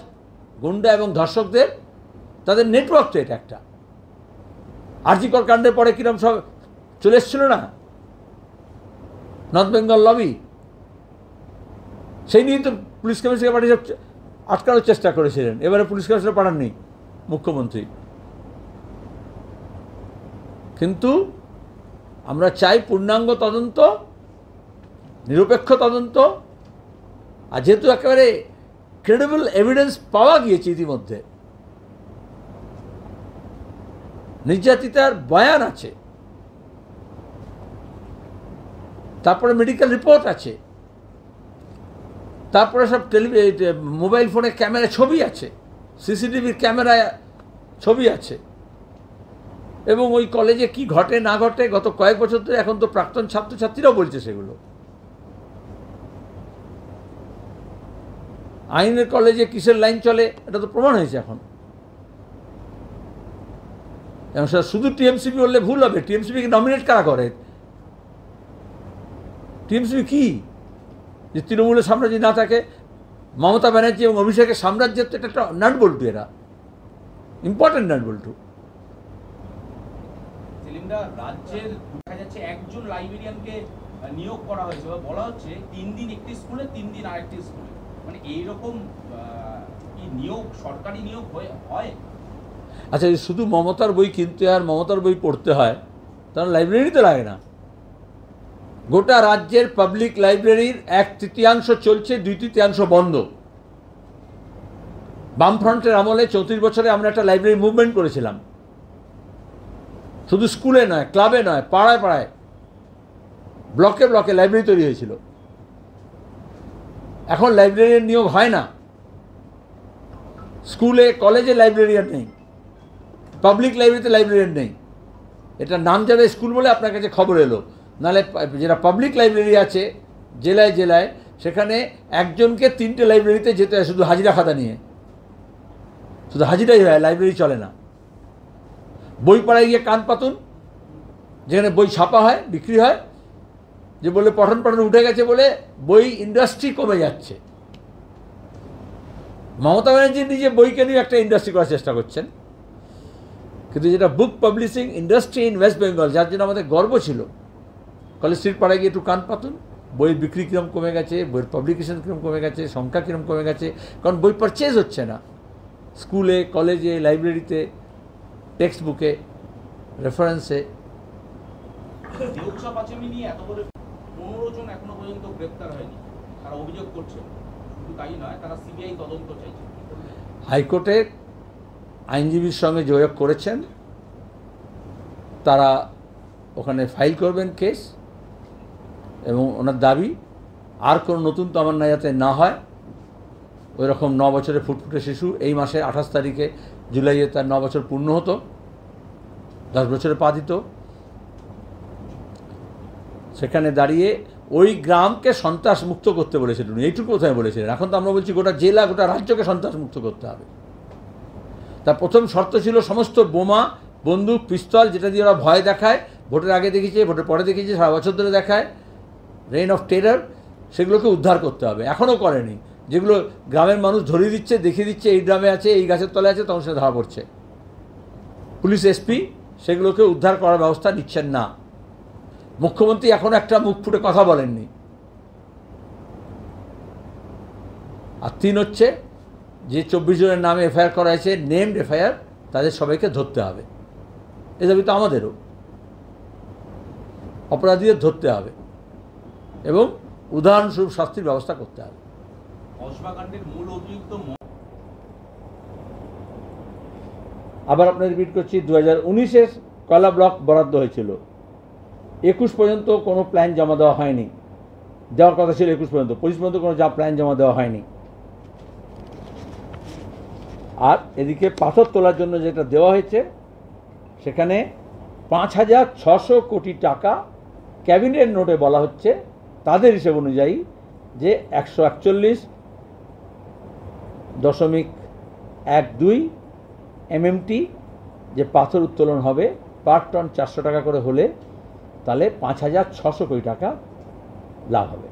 গুন্ডা এবং ধর্ষকদের, তাদের নেটওয়ার্ক তো এটা একটা। আরজিকর কাণ্ডের পরে কিরম সব চলে এসেছিল না, নর্থ বেঙ্গল লবি, সেই নিয়ে তো পুলিশ কমিশনারকে পাঠিয়ে সব আটকানোর চেষ্টা করেছিলেন। এবারে পুলিশ কমিশনার পাঠাননি মুখ্যমন্ত্রী। কিন্তু আমরা চাই পূর্ণাঙ্গ তদন্ত, নিরপেক্ষ তদন্ত। আর যেহেতু একেবারে ক্রেডিবল এভিডেন্স পাওয়া গিয়েছে ইতিমধ্যে, নির্যাতিতার বয়ান আছে, তারপরে মেডিকেল রিপোর্ট আছে, তারপরে সব মোবাইল ফোনে ক্যামেরা ছবি আছে, সিসিটিভির ক্যামেরায় ছবি আছে, এবং ওই কলেজে কি ঘটে না ঘটে গত কয়েক বছর ধরে এখন তো প্রাক্তন ছাত্রছাত্রীরাও বলছে সেগুলো। আইনের কলেজে কিসের লাইন চলে এটা তো প্রমাণ হয়েছে এখন। এবং সেটা শুধু টিএমসিপি বললে ভুল হবে। টিএমসিপিকে নমিনেট কারা করে? টিএমসিপি কি যে তৃণমূলের সাম্রাজ্য না থাকে? মমতা ব্যানার্জি এবং অভিষেকের সাম্রাজ্যের তো এটা একটা নাটবল্টু, এরা ইম্পর্টেন্ট নাটবল্টু। রাজ্যের দেখা যাচ্ছে একজন লাইব্রেরিয়ানকে নিয়োগ করা হয়েছে, বলা হচ্ছে 3 দিন একটি স্কুলে, 3 দিন আরেকটি স্কুলে। মানে এইরকম কি নিয়োগ, সরকারি নিয়োগ হয়? আচ্ছা, শুধু মমতার বই কিনতে আর মমতার বই পড়তে হয়, তাহলে লাইব্রেরিতে লাগে না। গোটা রাজ্যের পাবলিক লাইব্রেরির 1/3 চলছে, 2/3 বন্ধ। বামফ্রন্টের আমলে 34 বছরে আমরা একটা লাইব্রেরি মুভমেন্ট করেছিলাম। শুধু স্কুলে নয়, ক্লাবে নয়, পাড়ায় পাড়ায়, ব্লকে ব্লকে লাইব্রেরি তৈরি হয়েছিল। এখন লাইব্রেরিয়ান নিয়োগ হয় না। স্কুলে কলেজে লাইব্রেরিয়ান নেই, পাবলিক লাইব্রেরিতে লাইব্রেরিয়ান নেই। এটা নাম যাবে স্কুল বলে আপনার কাছে খবর এলো, নাহলে যেটা পাবলিক লাইব্রেরি আছে জেলায় জেলায়, সেখানে একজনকে 3টে লাইব্রেরিতে যেতে হয় শুধু হাজিরা খাতা নিয়ে। শুধু হাজিরাই হয়, লাইব্রেরি চলে না। বই পাড়ায় গিয়ে কান পাতুন, যেখানে বই ছাপা হয়, বিক্রি হয়, যে বলে পঠন পাঠন উঠে গেছে বলে বই ইন্ডাস্ট্রি কমে যাচ্ছে। মমতা ব্যানার্জি নিজে বইকে নিয়ে একটা ইন্ডাস্ট্রি করার চেষ্টা করছেন, কিন্তু যেটা book publishing industry in West Bengal, যার জন্য আমাদের গর্ব ছিল, কলেজ স্ট্রিট পাড়ায় গিয়ে একটু কান পাতুন, বইয়ের বিক্রি কীরকম কমে গেছে, বইয়ের পাবলিকেশন কীরকম কমে গেছে, সংখ্যা কীরকম কমে গেছে। কারণ বই পারচেজ হচ্ছে না। স্কুলে, কলেজে, লাইব্রেরিতে, টেক্সট বুকে, রেফারেন্সে। দেউচা পাচেমি নিয়ে এত বড় 15 জন এখনো পর্যন্ত গ্রেপ্তার হয়নি, তারা অভিযোগ করছে। শুধু তাই নয়, তারা সিবিআই তদন্ত চাইছে। হাইকোর্টে আইনজীবীর সঙ্গে যোগাযোগ করেছেন, তারা ওখানে ফাইল করবেন কেস, এবং ওনার দাবি আর কোনো নতুন তামান্না যাতে না হয়। ওই রকম 9 বছরের ফুটফুটে শিশু এই মাসে 28 তারিখে জুলাইয়ে তার 9 বছর পূর্ণ হতো, 10 বছরে পা দিত। সেখানে দাঁড়িয়ে ওই গ্রামকে সন্ত্রাস মুক্ত করতে বলেছিলেন, এইটুকু কোথায় বলেছিলেন। এখন তো আমরা বলছি গোটা জেলা, গোটা রাজ্যকে সন্ত্রাস মুক্ত করতে হবে। তার প্রথম শর্ত ছিল সমস্ত বোমা, বন্দুক, পিস্তল, যেটা দিয়ে ওরা ভয় দেখায়, ভোটের আগে দেখিয়েছে, ভোটের পরে দেখিয়েছে, সারা বছর ধরে দেখায়, রেইন অফ টেরার, সেগুলোকে উদ্ধার করতে হবে। এখনও করেনি। যেগুলো গ্রামের মানুষ ধরিয়ে দিচ্ছে, দেখিয়ে দিচ্ছে এই গ্রামে আছে, এই গাছের তলায় আছে, তখন সে ধরা পড়ছে। পুলিশ এসপি সেগুলোকে উদ্ধার করার ব্যবস্থা নিচ্ছেন না। মুখ্যমন্ত্রী এখনও একটা মুখ ফুটে কথা বলেননি। আর 3 হচ্ছে যে 24 জনের নামে এফআইআর করা হয়েছে, নেমড এফআইআর, তাদের সবাইকে ধরতে হবে। এ দাবি তো আমাদেরও। অপরাধীদের ধরতে হবে এবং উদাহরণস্বরূপ শাস্তির ব্যবস্থা করতে হবে। কসবাকাণ্ডের মূল অভিযুক্ত আবার আপনার রিপিট করছি, 2019-এ কয়লা ব্লক বরাদ্দ হয়েছিল, 21 পর্যন্ত কোনো প্ল্যান জমা দেওয়া হয়নি। দেওয়ার কথা ছিল 21 পর্যন্ত, 25 পর্যন্ত কোনো প্ল্যান জমা দেওয়া হয়নি। আর এদিকে পাথর তোলার জন্য যেটা দেওয়া হয়েছে, সেখানে 5,600 কোটি টাকা ক্যাবিনেট নোটে বলা হচ্ছে, তাদের হিসেব অনুযায়ী যে 141.12 MMT যে পাথর উত্তোলন হবে, পার টন 400 টাকা করে হলে তাহলে 5,600 কোটি টাকা লাভ হবে।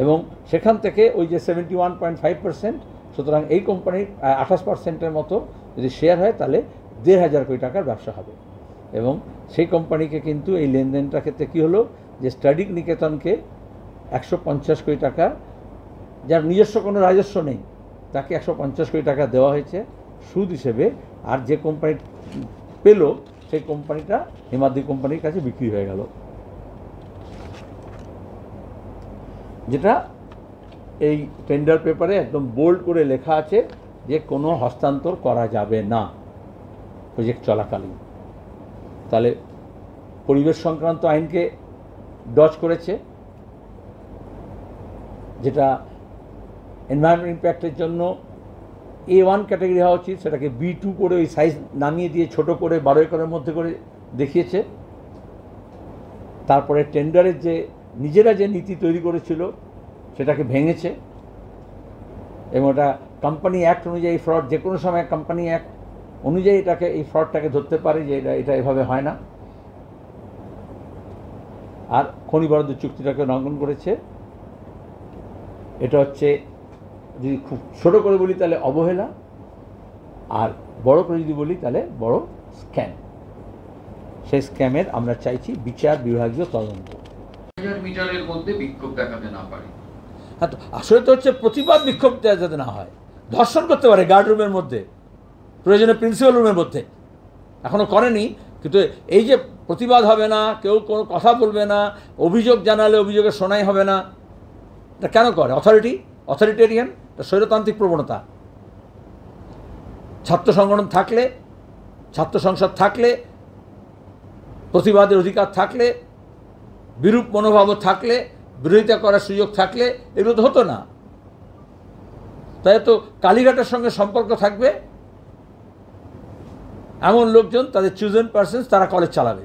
এবং সেখান থেকে ওই যে 71.5%, সুতরাং এই কোম্পানির 28%-এর মতো যদি শেয়ার হয় তাহলে 1,500 কোটি টাকার ব্যবসা হবে। এবং সেই কোম্পানিকে কিন্তু এই লেনদেনটার ক্ষেত্রে কী হলো, যে স্টাডি নিকেতনকে 150 কোটি টাকা, যার নিজস্ব কোনো রাজস্ব নেই, তাকে 150 কোটি টাকা দেওয়া হয়েছে সুদ হিসেবে। আর যে কোম্পানি পেল, সেই কোম্পানিটা হিমাদ্রি কোম্পানির কাছে বিক্রি হয়ে গেল, যেটা এই টেন্ডার পেপারে একদম বোল্ড করে লেখা আছে যে কোনো হস্তান্তর করা যাবে না প্রজেক্ট চলাকালীন। তাহলে পরিবেশ সংক্রান্ত আইনকে ডজ করেছে, যেটা এনভায়রনমেন্ট ইম্প্যাক্টের জন্য A1 ক্যাটাগরি হওয়া উচিত, সেটাকে B2 করে ওই সাইজ নামিয়ে দিয়ে ছোট করে 12 একরের মধ্যে করে দেখিয়েছে। তারপরে টেন্ডারের যে নিজেরা যে নীতি তৈরি করেছিল সেটাকে ভেঙেছে, এবং ওটা কোম্পানি অ্যাক্ট অনুযায়ী ফ্রড, যে কোনো সময় কোম্পানি অ্যাক্ট অনুযায়ী এটাকে, এই ফ্রডটাকে ধরতে পারে যে এটা এভাবে হয় না। আর খনি বরাদ্দ চুক্তিটাকে লঙ্ঘন করেছে। এটা হচ্ছে, যদি খুব ছোটো করে বলি তাহলে অবহেলা, আর বড় করে যদি বলি তাহলে বড় স্ক্যাম। সেই স্ক্যামের আমরা চাইছি বিচার বিভাগীয় তদন্ত। মিটারের মধ্যে বিক্ষোভ দেখাতে না পারে। হ্যাঁ, তো আসলে তো হচ্ছে প্রতিবাদ বিক্ষোভ যাতে না হয়। ধর্ষণ করতে পারে গার্ড রুমের মধ্যে, প্রয়োজনে প্রিন্সিপাল রুমের মধ্যে, এখনও করেনি। কিন্তু এই যে প্রতিবাদ হবে না, কেউ কোনো কথা বলবে না, অভিযোগ জানালে অভিযোগের শোনাই হবে না, এটা কেন করে? অথরিটেরিয়ান, স্বৈরতান্ত্রিক প্রবণতা। ছাত্র সংগঠন থাকলে, ছাত্র সংসদ থাকলে, প্রতিবাদের অধিকার থাকলে, বিরূপ মনোভাবও থাকলে, বিরোধিতা করার সুযোগ থাকলে এগুলো তো হতো না। তাই তো কালীঘাটের সঙ্গে সম্পর্ক থাকবে এমন লোকজন, তাদের চুজেন পার্সনস, তারা কলেজ চালাবে।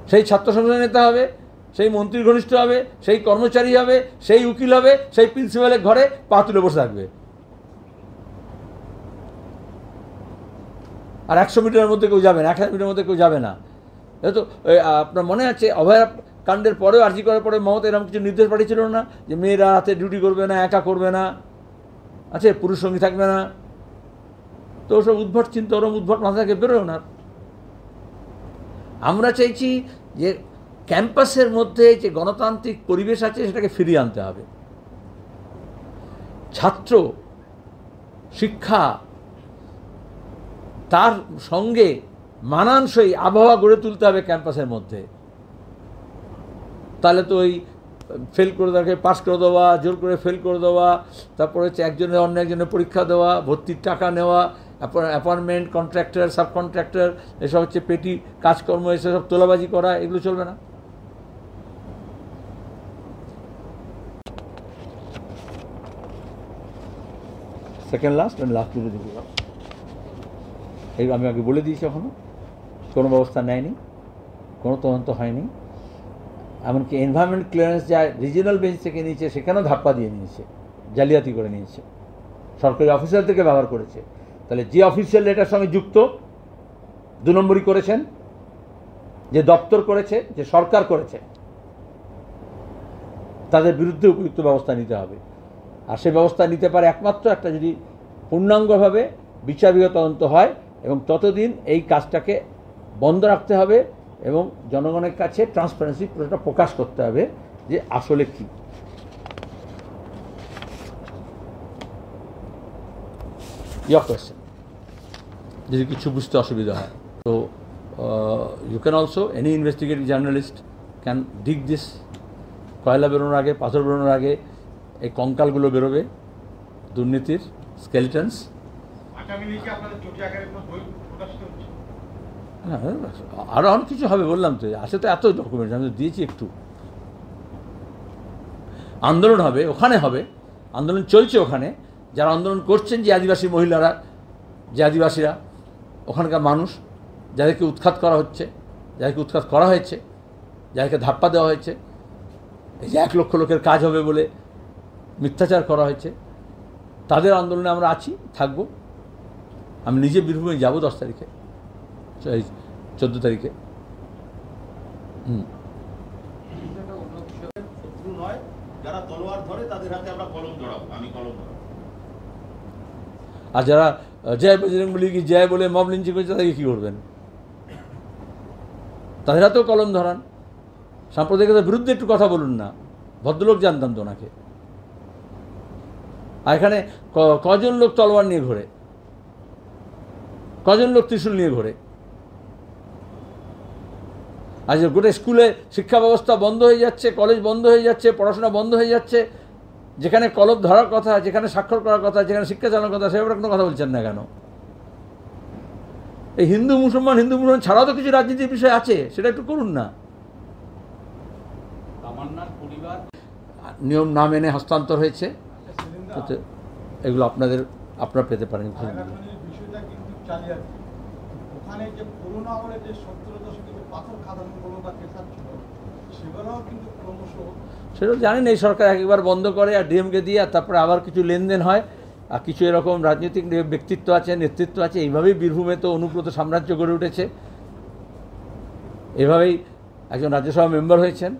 সেই ছাত্র সংসদের নেতা হবে, সেই মন্ত্রীর ঘনিষ্ঠ হবে, সেই কর্মচারী হবে, সেই উকিল হবে, সেই প্রিন্সিপালের ঘরে পা তুলে বসে থাকবে। আর 100 মিটারের মধ্যে কেউ যাবে না, 1000 মিটারের মধ্যে কেউ যাবে না। তো আপনার মনে আছে অভয়া কাণ্ডের পরেও, আরজি করার পরে মমতা এরকম কিছু নির্দেশ পাঠিয়েছিল না, যে মেয়েরা রাতে ডিউটি করবে না, একা করবে না, আছে পুরুষ সঙ্গী থাকবে না। তো ওসব উদ্ভট চিন্তা, ওরকম উদ্ভট মাথা থেকে বেরোয় না। আমরা চাইছি যে ক্যাম্পাসের মধ্যে যে গণতান্ত্রিক পরিবেশ আছে সেটাকে ফিরিয়ে আনতে হবে। ছাত্র শিক্ষা, তার সঙ্গে মানানসই আবহাওয়া গড়ে তুলতে হবে ক্যাম্পাসের মধ্যে। তাহলে তো ওই ফেল করে তাকে পাস করে দেওয়া, জোর করে ফেল করে দেওয়া, তারপরে হচ্ছে একজনের অন্য একজনের পরীক্ষা দেওয়া, ভর্তির টাকা নেওয়া, অ্যাপয়েন্টমেন্ট, কন্ট্রাক্টর, সাব কন্ট্রাক্টর, এসব হচ্ছে পেটি কাজকর্ম, এসব তোলাবাজি করা, এগুলো চলবে না। সেকেন্ড লাস্ট দুটো দিকে এই আমি আগে বলে দিয়েছি, এখনও কোনো ব্যবস্থা নেয়নি, কোনো তদন্ত হয়নি। এমনকি এনভায়রনমেন্ট ক্লিয়ারেন্স যা রিজিনাল বেঞ্চ থেকে নিয়েছে সেখানেও ধাপ্পা দিয়ে নিয়েছে, জালিয়াতি করে নিয়েছে, সরকারি অফিসারদেরকে ব্যবহার করেছে। তাহলে যে অফিসিয়াল এটার সঙ্গে যুক্ত 2 নম্বরই করেছেন, যে দপ্তর করেছে, যে সরকার করেছে, তাদের বিরুদ্ধে উপযুক্ত ব্যবস্থা নিতে হবে। আর সে ব্যবস্থা নিতে পারে একমাত্র একটা যদি পূর্ণাঙ্গভাবে বিচার বিভাগীয় তদন্ত হয়, এবং ততদিন এই কাজটাকে বন্ধ রাখতে হবে এবং জনগণের কাছে ট্রান্সপারেন্সি পুরোটা প্রকাশ করতে হবে যে আসলে কি। ইয়োর কোয়েশ্চেন, যদি কিছু বুঝতে অসুবিধা হয় তো you can also, any investigative journalist can dig this. কয়লা বেরোনোর আগে, পাথর বেরোনোর আগে এই কঙ্কালগুলো বেরোবে, দুর্নীতির স্কেলিটনস। হ্যাঁ, আরও অনেক কিছু হবে, বললাম তো, আছে তো এত ডকুমেন্ট, আমি তো দিয়েছি একটু। আন্দোলন হবে, ওখানে হবে, আন্দোলন চলছে ওখানে, যারা আন্দোলন করছেন, যে আদিবাসী মহিলারা, যে আদিবাসীরা, ওখানকার মানুষ, যাদেরকে উৎখাত করা হচ্ছে, যাদেরকে উৎখাত করা হয়েছে, যাদেরকে ধাপ্পা দেওয়া হয়েছে, এই যে 1 লক্ষ লোকের কাজ হবে বলে মিথ্যাচার করা হয়েছে, তাদের আন্দোলনে আমরা আছি, থাকবো। আমি নিজে বীরভূমে যাব 10 তারিখে, 14 তারিখে। শত্রু নয়, যারা তলোয়ার ধরে তাদের হাতে আমরা কলম ধরাবো, আমি কলম ধরাবো। আর যারা জয় বজরং বলি কি জয় বলে মব লিঞ্চিং করছে, তাদেরকে কী করবেন? তাদের হাতেও কলম ধরান। সাম্প্রদায়িকতার বিরুদ্ধে একটু কথা বলুন না, ভদ্রলোক জানতাম তো ওনাকে। আর এখানে কজন লোক তলোয়ার নিয়ে ঘোরে, কজন লোক ত্রিশূল নিয়ে ঘোরে? আজ গোটা স্কুলে শিক্ষা ব্যবস্থা বন্ধ হয়ে যাচ্ছে, কলেজ বন্ধ হয়ে যাচ্ছে, পড়াশোনা বন্ধ হয়ে যাচ্ছে। যেখানে কলম ধরার কথা, যেখানে স্বাক্ষর করার কথা, যেখানে শিক্ষা চালানোর কথা, সে ব্যাপারে কোনো কথা বলছেন না কেন? এই হিন্দু মুসলমান ছাড়াও তো কিছু রাজনীতির বিষয় আছে, সেটা একটু করুন না। নিয়ম না মেনে হস্তান্তর হয়েছে, এগুলো আপনারা পেতে পারেন। বিষয়টা কিন্তু জালিয়াতি। ওখানে যে পুরোনো আমলে যে 70 দশকে যে পাথর খাদানো কোনো বা কেসার ছিল, সেগুলোও কিন্তু ক্রমশ, সেটা জানেন এই সরকার একবার বন্ধ করে আর ডিএমকে দিয়ে, আর তারপরে আবার কিছু লেনদেন হয়, আর কিছু এরকম রাজনৈতিক ব্যক্তিত্ব আছে, নেতৃত্ব আছে। এইভাবেই বীরভূমে তো অনুব্রত সাম্রাজ্য গড়ে উঠেছে। এভাবেই একজন রাজ্যসভা মেম্বার হয়েছেন,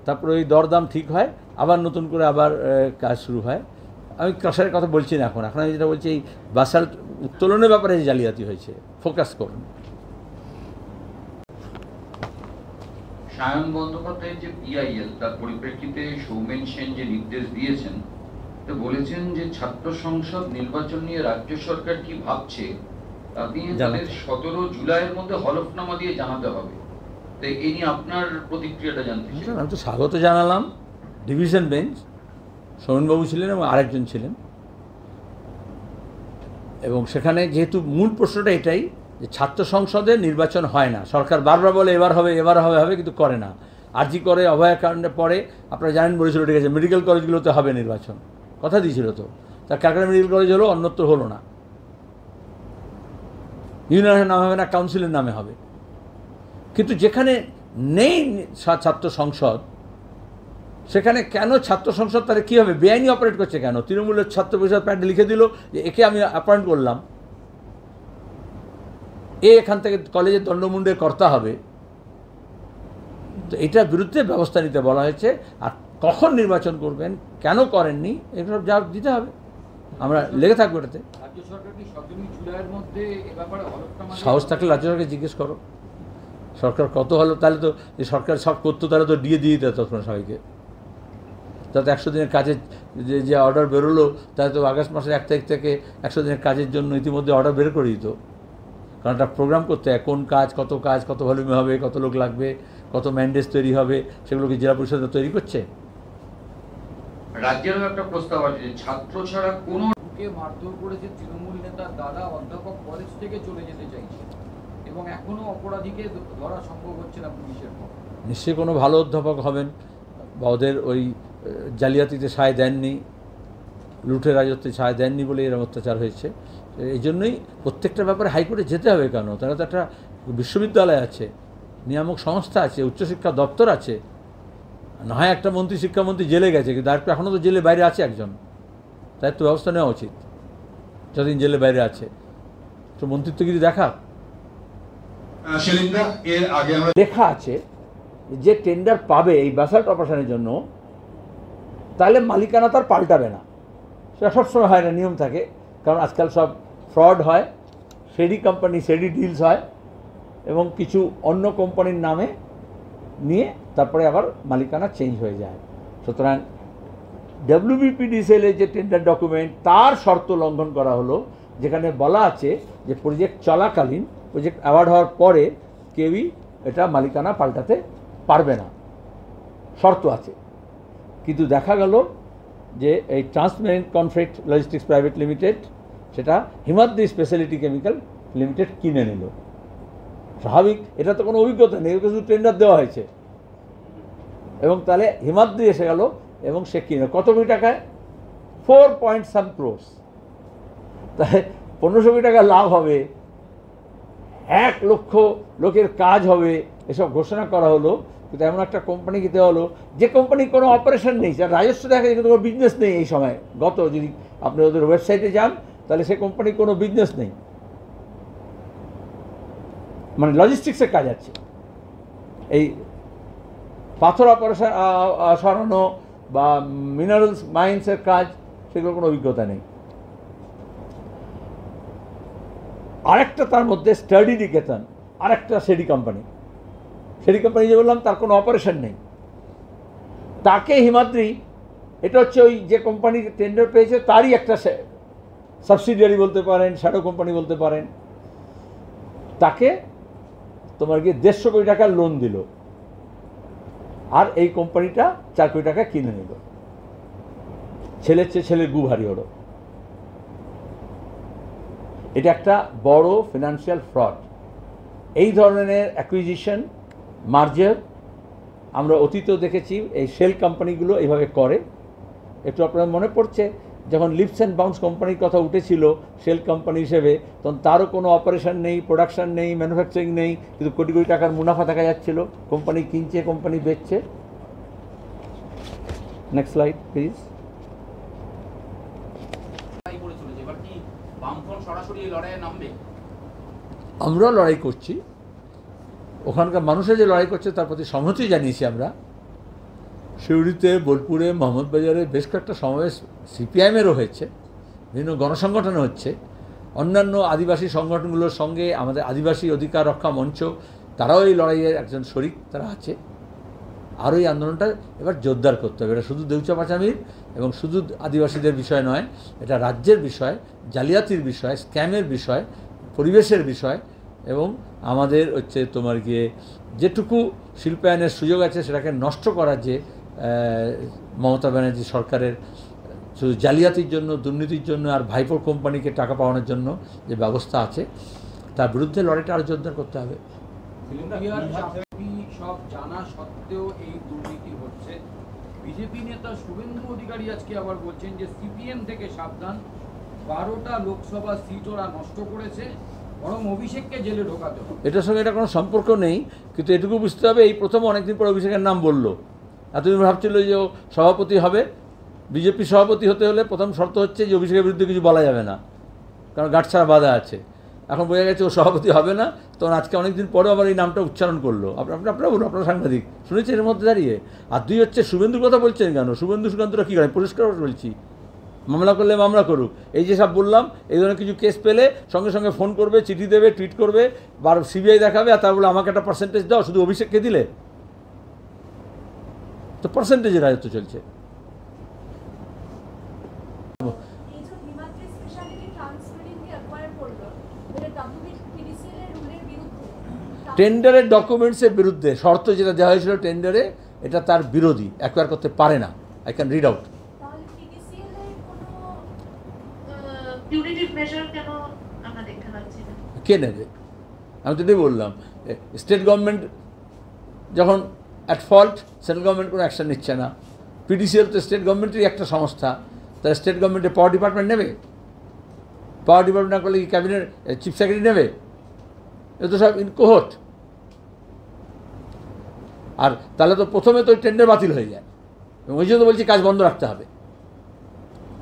তারপরে ওই দরদাম ঠিক হয়, আবার নতুন করে আবার কাজ শুরু হয়। আমি ক্রাশারের কথা বলছি না এখন আমি যেটা বলছি, এই বাসাল্ট উত্তোলনের ব্যাপারে যে জালিয়াতি হয়েছে, ফোকাস করুন। সায়ন বন্দ্যোপাধ্যায়ের যে পিআইএল, তার পরিপ্রেক্ষিতে সৌমেন সেন যে নির্দেশ দিয়েছেন, তো বলেছেন যে ছাত্র সংসদ নির্বাচন নিয়ে রাজ্য সরকার কি ভাবছে তা দিয়ে তাদের 17 জুলাইয়ের মধ্যে হলফনামা দিয়ে জানাতে হবে। তো এই নিয়ে আপনার প্রতিক্রিয়াটা জানতে চাই। আমি তো স্বাগত জানালাম। ডিভিশন বেঞ্চ, সৌমেনবাবু ছিলেন এবং আরেকজন ছিলেন, এবং সেখানে যেহেতু মূল প্রশ্নটা এটাই যে ছাত্র সংসদে নির্বাচন হয় না। সরকার বারবার বলে এবার হবে, এবার হবে, কিন্তু করে না। আরজি করে অভয়াকাণ্ডে পরে আপনারা জানেন বলেছিল, ঠিক আছে মেডিকেল কলেজগুলোতে হবে নির্বাচন, কথা দিয়েছিল তো। তার ক্যালকাটা মেডিকেল কলেজ হলো, অন্যত্র হলো না। ইউনিয়নের নামে হবে না, কাউন্সিলের নামে হবে। কিন্তু যেখানে নেই ছাত্র সংসদ, সেখানে কেন ছাত্র সংসদ তারা কী হবে, বেআইনি অপারেট করছে কেন? তৃণমূলের ছাত্র পরিষদ প্যান্টে লিখে দিল যে একে আমি অ্যাপয়েন্ট করলাম, এখান থেকে কলেজের দণ্ডমুণ্ডের কর্তা হবে। তো এটার বিরুদ্ধে ব্যবস্থা নিতে বলা হয়েছে। আর কখন নির্বাচন করবেন, কেন করেননি, এগুলো জবাব দিতে হবে। আমরা লেগে থাকবো এটাতে। রাজ্য সরকার কি 17 জুলাইয়ের মধ্যে এ ব্যাপারে হলফনামা সাহস থাকলে রাজ্য সরকারকে জিজ্ঞেস করো, সরকার কত হলো, তাহলে তো যে সরকার সব করতো তাহলে তো দিয়ে দিত তখন সবাইকে। তাতে 100 দিনের কাজের যে অর্ডার বেরোলো, তাহলে তো আগস্ট মাসের 1 তারিখ থেকে 100 দিনের কাজের জন্য ইতিমধ্যে অর্ডার বের করে দিত। কারণ একটা প্রোগ্রাম করতে হয়, কোন কাজ, কত ভলিউমে হবে, কত লোক লাগবে, কত ম্যান্ডেজ তৈরি হবে, সেগুলোকে জেলা পরিষদ তৈরি করছে। রাজ্যেরও একটা প্রস্তাব আছে যে ছাত্র ছাড়া কোনো কে মারধর করেছে তৃণমূল নেতার দাদা অধ্যাপক কলেজ থেকে চলে যেতে চাইছে এবং এখনো অপরাধীকে ধরা সম্ভব হচ্ছে না পুলিশের পক্ষে। নিশ্চয়ই কোনো ভালো অধ্যাপক হবেন বা ওদের ওই জালিয়াতিতে সায় দেননি, লুঠের রাজত্বে সায় দেননি বলে এরকম অত্যাচার হয়েছে। এই জন্যই প্রত্যেকটা ব্যাপারে হাইকোর্টে যেতে হবে কেন? তারা তো একটা বিশ্ববিদ্যালয় আছে, নিয়ামক সংস্থা আছে, উচ্চশিক্ষা দপ্তর আছে। না হয় একটা মন্ত্রী শিক্ষামন্ত্রী জেলে গেছে, কিন্তু আর এখনও তো জেলে বাইরে আছে একজন, তাই তো ব্যবস্থা নেওয়া উচিত যতদিন জেলে বাইরে আছে। তো মন্ত্রিত্বগিরি দেখা সেলিন্দা, এর আগে আমরা লেখা আছে যে টেন্ডার পাবে এই ব্যাসাল্ট অপারেশনের জন্য, তাহলে মালিকানা তার পাল্টাবে না। সেটা সবসময় হয় না, নিয়ম থাকে, কারণ আজকাল সব ফ্রড হয়, শেডি কোম্পানি শেডি ডিলস হয় এবং কিছু অন্য কোম্পানির নামে নিয়ে তারপরে আবার মালিকানা চেঞ্জ হয়ে যায়। সুতরাং WBPDCL-এর যে টেন্ডার ডকুমেন্ট, তার শর্ত লঙ্ঘন করা হলো, যেখানে বলা আছে যে প্রজেক্ট চলাকালীন, প্রজেক্ট অ্যাওয়ার্ড হওয়ার পরে কেউই এটা মালিকানা পাল্টাতে পারবে না, শর্ত আছে। কিন্তু দেখা গেল যে এই ট্রান্সমেরেন্ট কনফ্লিক্ট লজিস্টিক্স প্রাইভেট লিমিটেড সেটা হিমাদ্রি স্পেশালিটি কেমিক্যাল লিমিটেড কিনে নিল। স্বাভাবিক, এটা তো কোনো অভিজ্ঞতা নেই, ওকে শুধু টেন্ডার দেওয়া হয়েছে এবং তাহলে হিমাদ্রি এসে গেল এবং সে কিনে কত কোটি টাকায় 4.some crores, তাহলে 1500 কোটি টাকা লাভ হবে, 1 লক্ষ লোকের কাজ হবে, এসব ঘোষণা করা হলো। কিন্তু এমন একটা কোম্পানি কিনতে হলো যে কোম্পানির কোনো অপারেশন নেই, যার রাজস্ব দেখা যায় কিন্তু কোনো বিজনেস নেই এই সময়। যদি আপনি ওদের ওয়েবসাইটে যান তাহলে সেই কোম্পানির কোনো বিজনেস নেই, মানে লজিস্টিক্সের কাজ আছে। এই পাথর অপারেশন সরানো বা মিনারেলস মাইন্সের কাজ, সেগুলোর কোনো অভিজ্ঞতা নেই। আরেকটা তার মধ্যে স্টাডি নিকেতন, আরেকটা শেডি কোম্পানি যে বললাম, তার কোনো অপারেশন নেই। তাকে হিমাদ্রি, এটা হচ্ছে ওই যে কোম্পানি টেন্ডার পেয়েছে তারই একটা সাবসিডিয়ারি বলতে পারেন, শ্যাডো কোম্পানি বলতে পারেন, তাকে তোমার গিয়ে 150 কোটি টাকার লোন দিল আর এই কোম্পানিটা 4 কোটি টাকা কিনে নিল। ছেলের চেয়ে ছেলের গু ভারী হলো। এটা একটা বড় ফিনান্সিয়াল ফ্রড। এই ধরনের অ্যাকুইজিশন, মার্জার আমরা অতীতেও দেখেছি, এই শেল কোম্পানিগুলো এইভাবে করে। একটু আপনার মনে পড়ছে যখন লিপস অ্যান্ড বাউন্স কোম্পানির কথা উঠেছিল শেল কোম্পানি হিসেবে, তখন তারও কোনো অপারেশন নেই, প্রোডাকশন নেই, ম্যানুফ্যাকচারিং নেই, কিন্তু কোটি কোটি টাকার মুনাফা দেখা যাচ্ছিল। কোম্পানি কিনছে, কোম্পানি বেচছে। Next slide please. এবার কি বামফ্রন্ট সরাসরি এই লড়াইয়ে নামবে? আমরাও লড়াই করছি, ওখানকার মানুষের যে লড়াই করছে তার প্রতি সংহতি জানিয়েছি আমরা। সিউড়িতে, বোলপুরে, মোহাম্মদবাজারে বেশ কয়েকটা সমাবেশ CPIM-এরও হয়েছে, বিভিন্ন গণসংগঠনে হচ্ছে, অন্যান্য আদিবাসী সংগঠনগুলোর সঙ্গে আমাদের আদিবাসী অধিকার রক্ষা মঞ্চ, তারাও এই লড়াইয়ের একজন শরিক, তারা আছে। আরও এই আন্দোলনটা এবার জোরদার করতে হবে। এটা শুধু দেউচা পাচামির এবং শুধু আদিবাসীদের বিষয় নয়, এটা রাজ্যের বিষয়, জালিয়াতির বিষয়, স্ক্যামের বিষয়, পরিবেশের বিষয় এবং আমাদের হচ্ছে তোমার গিয়ে যেটুকু শিল্পায়নের সুযোগ আছে সেটাকে নষ্ট করার যে মমতা ব্যানার্জি সরকারের শুধু জালিয়াতির জন্য, দুর্নীতির জন্য আর ভাইপোর কোম্পানিকে টাকা পাওয়ানোর জন্য যে ব্যবস্থা আছে, তার বিরুদ্ধে লড়াইটা আরও জোরদার করতে হবে। সব জানা সত্ত্বেও এই দুর্নীতি হচ্ছে। বিজেপি নেতা শুভেন্দু অধিকারী আজকে আবার বলছেন যে CPM থেকে সাবধান, 12টা লোকসভা সিট ওরা নষ্ট করেছে, বরং অভিষেককে জেলে ঢোকাতে হবে। এটার সঙ্গে এটা কোনো সম্পর্ক নেই, কিন্তু এটুকু বুঝতে হবে এই প্রথম অনেকদিন পর অভিষেকের নাম বললো। এতদিন ভাবছিল যে ও সভাপতি হবে, বিজেপি সভাপতি হতে হলে প্রথম শর্ত হচ্ছে যে অভিষেকের বিরুদ্ধে কিছু বলা যাবে না, কারণ গাঁটছাড়া বাধা আছে। এখন বোঝা গেছে ও সভাপতি হবে না, তখন আজকে অনেকদিন পরেও আবার এই নামটা উচ্চারণ করলো। আপনারা বলুন, আপনারা সাংবাদিক শুনেছেন এর মধ্যে দাঁড়িয়ে। আর 2 হচ্ছে শুভেন্দুর কথা বলছেন কেন? শুভেন্দু সুকান্তরা কী করে? পরিষ্কার বলছি, মামলা করলে মামলা করুক। এই যে সব বললাম, এই ধরনের কিছু কেস পেলে সঙ্গে সঙ্গে ফোন করবে, চিঠি দেবে, টুইট করবে, বা CBI দেখাবে, আর তার বলে আমাকে একটা পার্সেন্টেজ দাও। শুধু অভিষেককে দিলে তো পার্সেন্টেজের রাজত্ব চলছে। টেন্ডারের ডকুমেন্টসের বিরুদ্ধে শর্ত যেটা দেওয়া হয়েছিল টেন্ডারে, এটা তার বিরোধী, অ্যাকোয়ার করতে পারে না। I can read out. আমরা দেখতে পাচ্ছি না। কে নেবে? আমি তো এটাই বললাম, স্টেট গভর্নমেন্ট যখন অ্যাট ফল্ট, সেন্ট্রাল গভর্নমেন্ট কোনো অ্যাকশন নিচ্ছে না। পিডিসিএল তো স্টেট গভর্নমেন্টেরই একটা সংস্থা, তাই স্টেট গভর্নমেন্টের পাওয়ার ডিপার্টমেন্ট নেবে? পাওয়ার ডিপার্টমেন্ট না করলে কি ক্যাবিনেট চিফ সেক্রেটারি নেবে? এ তো সব ইনকোহট। আর তাহলে তো প্রথমে তো টেন্ডার বাতিল হয়ে যায়, এবং ওই জন্য বলছি কাজ বন্ধ রাখতে হবে,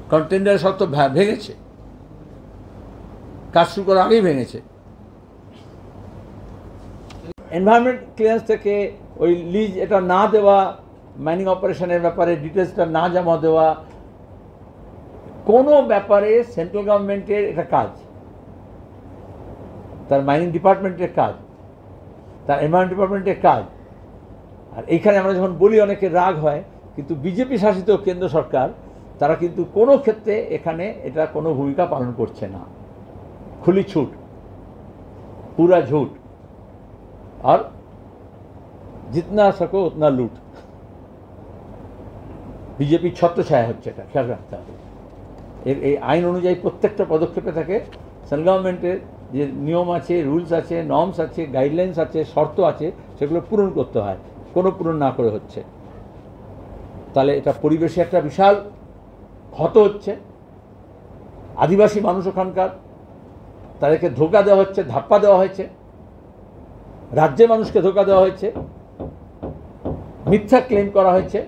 কারণ টেন্ডারের শর্ত ভেঙেছে, কাজ শুরু করার আগেই ভেঙেছে। এনভায়রনমেন্ট ক্লিয়ারেন্স থেকে ওই লিজ এটা না দেওয়া, মাইনিং অপারেশনের ব্যাপারে ডিটেলসটা না জমা দেওয়া, কোনো ব্যাপারে সেন্ট্রাল গভর্নমেন্টের এটা কাজ, তার মাইনিং ডিপার্টমেন্টের কাজ, তার এনভায়রনমেন্ট ডিপার্টমেন্টের কাজ। আর এইখানে আমরা যখন বলি অনেকের রাগ হয়, কিন্তু বিজেপি শাসিত কেন্দ্র সরকার তারা কিন্তু কোনো ক্ষেত্রে এখানে এটা কোনো ভূমিকা পালন করছে না। খুলি ছুট, পুরা ঝুট, আর জিতনা সকো উতনা লুট। বিজেপি ছত্রছায়া হচ্ছে, এটা খেয়াল রাখতে হবে। এই আইন অনুযায়ী প্রত্যেকটা পদক্ষেপে থাকে সেন্ট্রাল গভর্নমেন্টের যে নিয়ম আছে, রুলস আছে, নর্মস আছে, গাইডলাইন্স আছে, শর্ত আছে, সেগুলো পূরণ করতে হয়। কোনো পূরণ না করে হচ্ছে, তাহলে এটা পরিবেশে একটা বিশাল ক্ষত হচ্ছে। আদিবাসী মানুষ ওখানকার, তাদেরকে ধোঁকা দেওয়া হচ্ছে, ধাপ্পা দেওয়া হয়েছে, রাজ্যের মানুষকে ধোঁকা দেওয়া হয়েছে, মিথ্যা ক্লেম করা হয়েছে।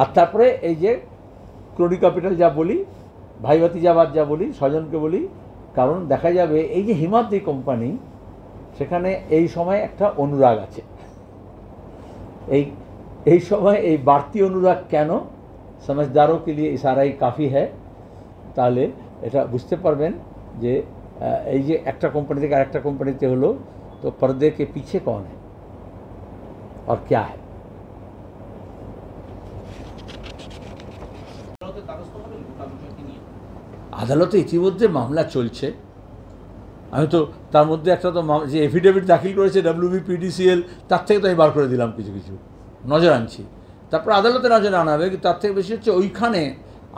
আর তারপরে এই যে ক্রোনি ক্যাপিটাল যা বলি, ভাই ভাতিজাবাদ যা বলি, স্বজনকে বলি, কারণ দেখা যাবে এই যে হিমাদ্রি কোম্পানি, সেখানে এই সময় একটা অনুরাগ আছে। এই সময় এই বাড়তি অনুরাগ কেন? समझदारों के लिए इशारा ही काफ़ी है। তাহলে এটা বুঝতে পারবেন যে এই যে একটা কোম্পানি থেকে আরেকটা কোম্পানিতে হলো, তো पर्दे के पीछे कौन है और क्या है। আদালতে ইতিমধ্যে মামলা চলছে। আমি তো তার মধ্যে একটা তো যে এফিডেভিট দাখিল করেছে WBPDCL, তার থেকে তো আমি বার করে দিলাম কিছু কিছু, নজর আনছি। তারপর আদালতে নজরে আনা হবে। কিন্তু তার থেকে বেশি হচ্ছে ওইখানে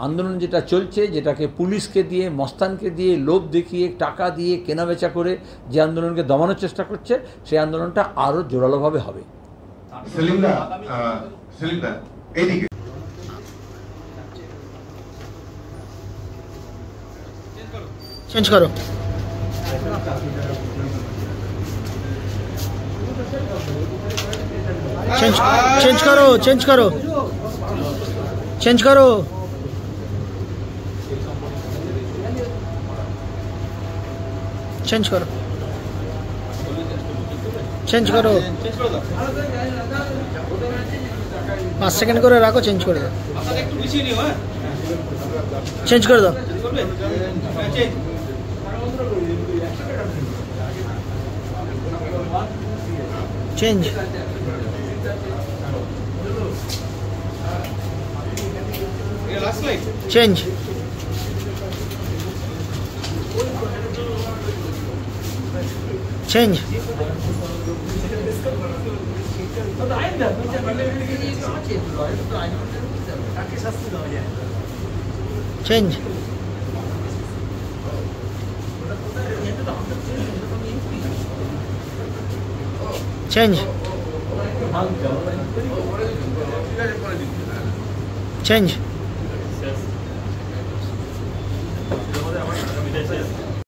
আন্দোলন যেটা চলছে, যেটাকে পুলিশকে দিয়ে, মস্তানকে দিয়ে, লোভ দেখিয়ে, টাকা দিয়ে কেনাবেচা করে যে আন্দোলনকে দমানোর চেষ্টা করছে, সেই আন্দোলনটা আরও জোরালোভাবে হবে। সেলিমদা এইদিকে চেঞ্জ করো, চেঞ্জ করো, চেঞ্জ করো, চেঞ্জ করো, চেঞ্জ করো, চেঞ্জ করো, 5 সেকেন্ড করে রাখো, চেঞ্জ করে দাও, চেঞ্জ করে দাও, change, change, change, change, change, change,